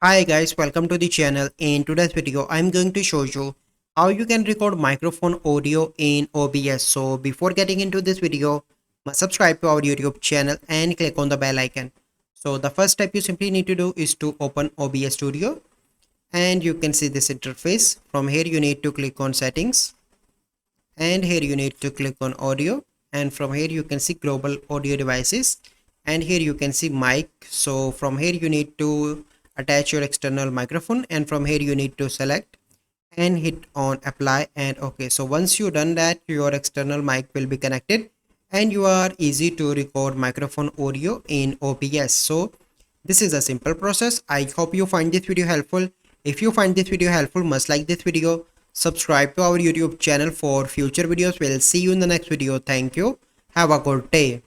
Hi guys, welcome to the channel. In today's video, I'm going to show you how you can record microphone audio in OBS. So before getting into this video, must subscribe to our YouTube channel and click on the bell icon. So the first step you simply need to do is to open OBS Studio and you can see this interface. From here you need to click on settings and here you need to click on audio, and from here you can see global audio devices and here you can see mic. So from here you need to attach your external microphone and from here you need to select and hit on apply and okay. So once you done that, your external mic will be connected and you are easy to record microphone audio in OBS. So this is a simple process. I hope you find this video helpful. If you find this video helpful, must like this video, subscribe to our YouTube channel for future videos. We'll see you in the next video. Thank you. Have a good day.